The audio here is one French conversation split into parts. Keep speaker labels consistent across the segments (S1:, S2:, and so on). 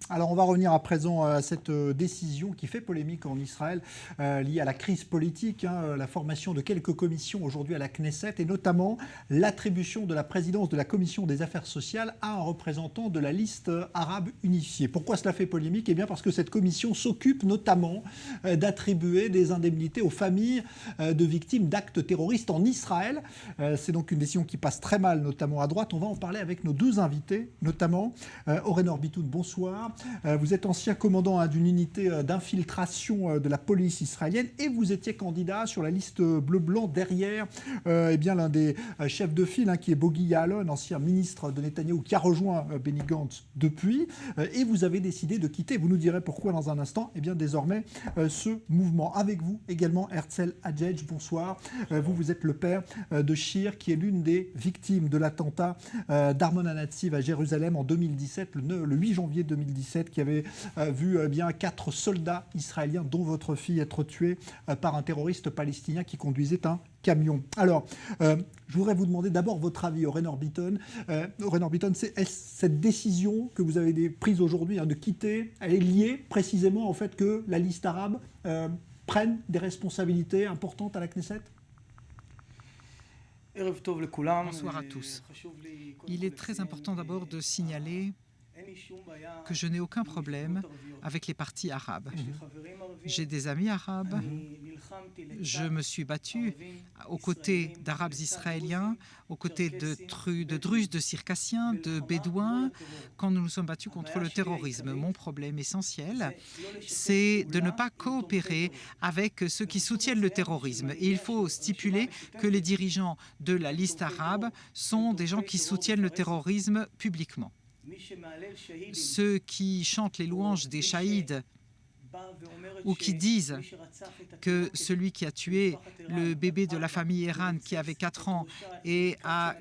S1: Alors on va revenir à présent à cette décision qui fait polémique en Israël liée à la crise politique, la formation de quelques commissions aujourd'hui à la Knesset et notamment l'attribution de la présidence de la commission des affaires sociales à un représentant de la liste arabe unifiée. Pourquoi cela fait polémique? Eh bien parce que cette commission s'occupe notamment d'attribuer des indemnités aux familles de victimes d'actes terroristes en Israël. C'est donc une décision qui passe très mal, notamment à droite. On va en parler avec nos deux invités, notamment Oren Orbitoun, bonsoir. Vous êtes ancien commandant d'une unité d'infiltration de la police israélienne et vous étiez candidat sur la liste bleu-blanc derrière l'un des chefs de file qui est Bogi Ya'alon, ancien ministre de Netanyahou qui a rejoint Benny Gantz depuis et vous avez décidé de quitter, vous nous direz pourquoi dans un instant, désormais ce mouvement. Avec vous également Herzl Adjedj, bonsoir. Vous êtes le père de Shir qui est l'une des victimes de l'attentat d'Armon HaNatsiv à Jérusalem en 2017, le 8 janvier 2017, qui avait vu 4 soldats israéliens, dont votre fille, être tués par un terroriste palestinien qui conduisait un camion. Alors, je voudrais vous demander d'abord votre avis, Oren Orbitoun. Oren Orbitoun, cette décision que vous avez prise aujourd'hui de quitter, elle est liée précisément au fait que la liste arabe prenne des responsabilités importantes à la Knesset?
S2: Bonsoir à tous. Il est très important d'abord de signaler que je n'ai aucun problème avec les partis arabes. J'ai des amis arabes. Je me suis battu aux côtés d'Arabes israéliens, aux côtés de Druzes, de Circassiens, de Bédouins, quand nous nous sommes battus contre le terrorisme. Mon problème essentiel, c'est de ne pas coopérer avec ceux qui soutiennent le terrorisme. Et il faut stipuler que les dirigeants de la liste arabe sont des gens qui soutiennent le terrorisme publiquement. Ceux qui chantent les louanges des shahids ou qui disent que celui qui a tué le bébé de la famille Eran qui avait 4 ans et a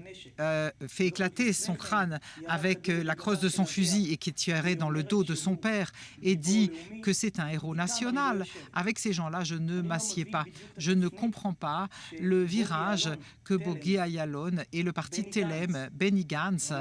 S2: fait éclater son crâne avec la crosse de son fusil et qui tirait dans le dos de son père et dit que c'est un héros national, avec ces gens-là, je ne m'assieds pas. Je ne comprends pas le virage que Bogi Ya'alon et le parti Telem, Benny Gantz,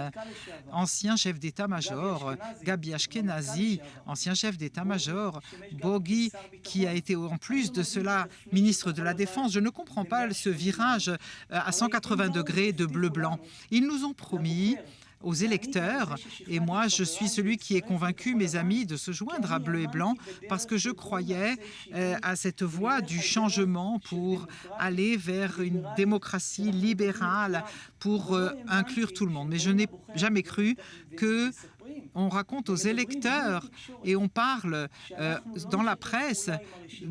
S2: ancien chef d'état-major, Gabi Ashkenazi, ancien chef d'état-major, Bogi, qui a été en plus de cela ministre de la Défense. Je ne comprends pas ce virage à 180 degrés de bleu-blanc. Ils nous ont promis aux électeurs, et moi je suis celui qui ai convaincu mes amis de se joindre à bleu et blanc parce que je croyais à cette voie du changement pour aller vers une démocratie libérale, pour inclure tout le monde. Mais je n'ai jamais cru que on raconte aux électeurs et on parle dans la presse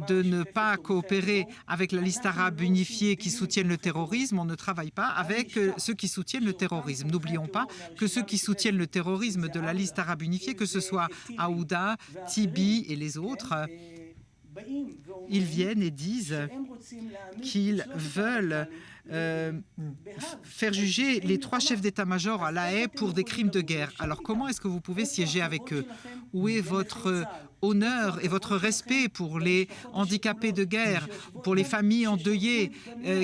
S2: de ne pas coopérer avec la liste arabe unifiée qui soutiennent le terrorisme. On ne travaille pas avec ceux qui soutiennent le terrorisme. N'oublions pas que ceux qui soutiennent le terrorisme de la liste arabe unifiée, que ce soit Aouda, Tibi et les autres, ils viennent et disent qu'ils veulent faire juger les 3 chefs d'état-major à La Haye pour des crimes de guerre. Alors comment est-ce que vous pouvez siéger avec eux? Où est votre honneur et votre respect pour les handicapés de guerre, pour les familles endeuillées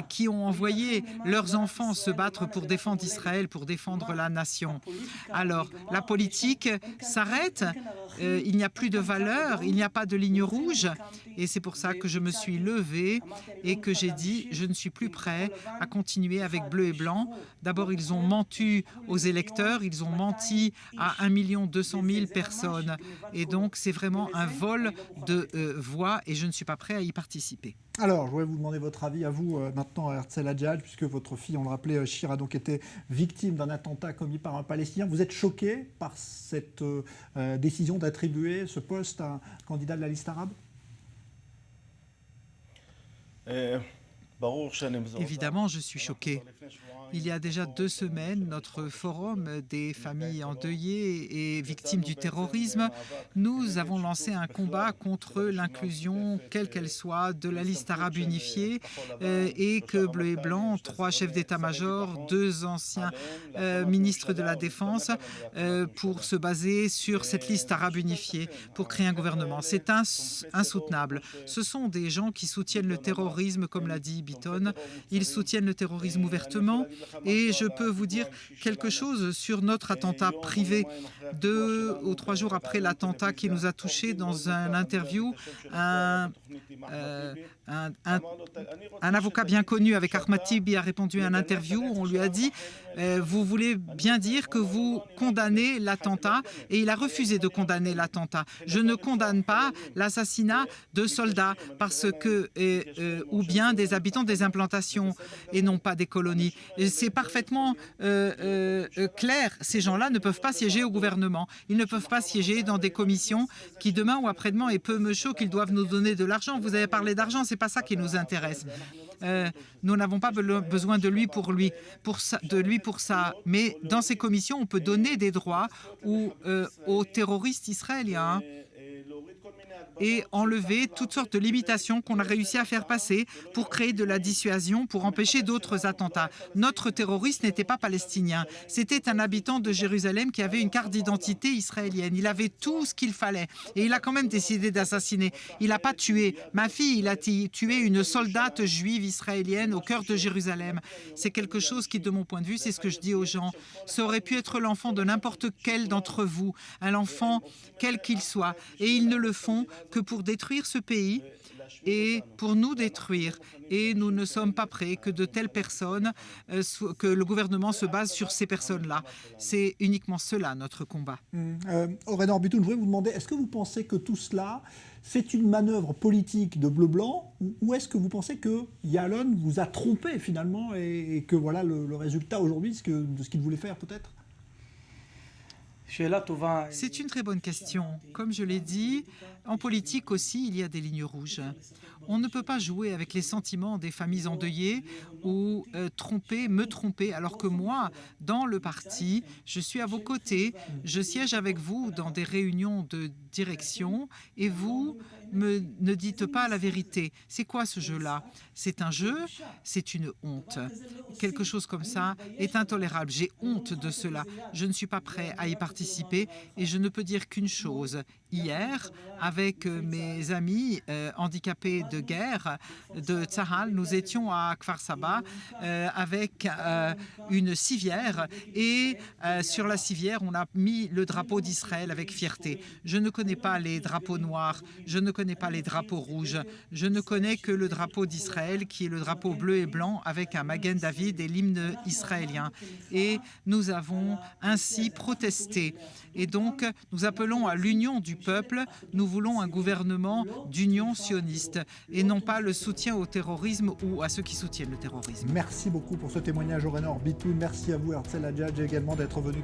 S2: qui ont envoyé leurs enfants se battre pour défendre Israël, pour défendre la nation? Alors, la politique s'arrête, il n'y a plus de valeur, il n'y a pas de ligne rouge, et c'est pour ça que je me suis levée et que j'ai dit je ne suis plus prêt à continuer avec bleu et blanc. D'abord, ils ont menti aux électeurs, ils ont menti à 1 200 000 personnes, et donc c'est vraiment un vol de voix et je ne suis pas prêt à y participer.
S1: Alors, je voudrais vous demander votre avis à vous maintenant, Herzl Adjedj, puisque votre fille, on le rappelait, Shir, a donc été victime d'un attentat commis par un Palestinien. Vous êtes choqué par cette décision d'attribuer ce poste à un candidat de la liste arabe?
S2: Évidemment, je suis choqué. Il y a déjà 2 semaines, notre forum des familles endeuillées et victimes du terrorisme, nous avons lancé un combat contre l'inclusion, quelle qu'elle soit, de la liste arabe unifiée et que bleu et blanc, 3 chefs d'état-major, 2 anciens ministres de la Défense, pour se baser sur cette liste arabe unifiée, pour créer un gouvernement. C'est insoutenable. Ce sont des gens qui soutiennent le terrorisme, comme l'a dit Biton. Ils soutiennent le terrorisme ouvertement et je peux vous dire quelque chose sur notre attentat privé. 2 ou 3 jours après l'attentat qui nous a touchés, dans une interview, un avocat bien connu avec Ahmad Tibi a répondu à une interview. On lui a dit vous voulez bien dire que vous condamnez l'attentat, et il a refusé de condamner l'attentat. Je ne condamne pas l'assassinat de soldats ou bien des habitants des implantations et non pas des colonies. C'est parfaitement clair. Ces gens-là ne peuvent pas siéger au gouvernement. Ils ne peuvent pas siéger dans des commissions qui, demain ou après-demain, et peu me choque qu'ils doivent nous donner de l'argent. Vous avez parlé d'argent, c'est pas ça qui nous intéresse. Nous n'avons pas besoin de lui pour ça. Mais dans ces commissions, on peut donner des droits aux terroristes israéliens et enlever toutes sortes de limitations qu'on a réussi à faire passer pour créer de la dissuasion, pour empêcher d'autres attentats. Notre terroriste n'était pas palestinien. C'était un habitant de Jérusalem qui avait une carte d'identité israélienne. Il avait tout ce qu'il fallait. Et il a quand même décidé d'assassiner. Il n'a pas tué ma fille, il a tué une soldate juive israélienne au cœur de Jérusalem. C'est quelque chose qui, de mon point de vue, c'est ce que je dis aux gens. Ça aurait pu être l'enfant de n'importe quel d'entre vous, un enfant quel qu'il soit. Et ils ne le font que pour détruire ce pays et pour nous détruire. Et nous ne sommes pas prêts que de telles personnes, que le gouvernement se base sur ces personnes-là. C'est uniquement cela, notre combat.
S1: Oren Bitoun, je voudrais vous demander, est-ce que vous pensez que tout cela, c'est une manœuvre politique de bleu-blanc, ou est-ce que vous pensez que Ya'alon vous a trompé finalement et que voilà le résultat aujourd'hui de ce qu'il voulait faire peut-être ?
S2: C'est une très bonne question. Comme je l'ai dit, en politique aussi, il y a des lignes rouges. On ne peut pas jouer avec les sentiments des familles endeuillées ou me tromper, alors que moi, dans le parti, je suis à vos côtés, je siège avec vous dans des réunions de direction et vous ne dites pas la vérité. C'est quoi ce jeu-là? C'est un jeu, c'est une honte. Quelque chose comme ça est intolérable. J'ai honte de cela. Je ne suis pas prêt à y participer et je ne peux dire qu'une chose. Hier, avec mes amis handicapés de guerre de Tzahal, nous étions à Kfar Saba avec une civière et sur la civière, on a mis le drapeau d'Israël avec fierté. Je ne connais pas les drapeaux noirs, je ne connais pas les drapeaux rouges, je ne connais que le drapeau d'Israël qui est le drapeau bleu et blanc avec un Magen David et l'hymne israélien. Et nous avons ainsi protesté. Et donc, nous appelons à l'union du peuple. Nous voulons un gouvernement d'union sioniste et non pas le soutien au terrorisme ou à ceux qui soutiennent le terrorisme.
S1: Merci beaucoup pour ce témoignage, Oren Bitoun. Merci à vous, Herzl Adjadj, également d'être venu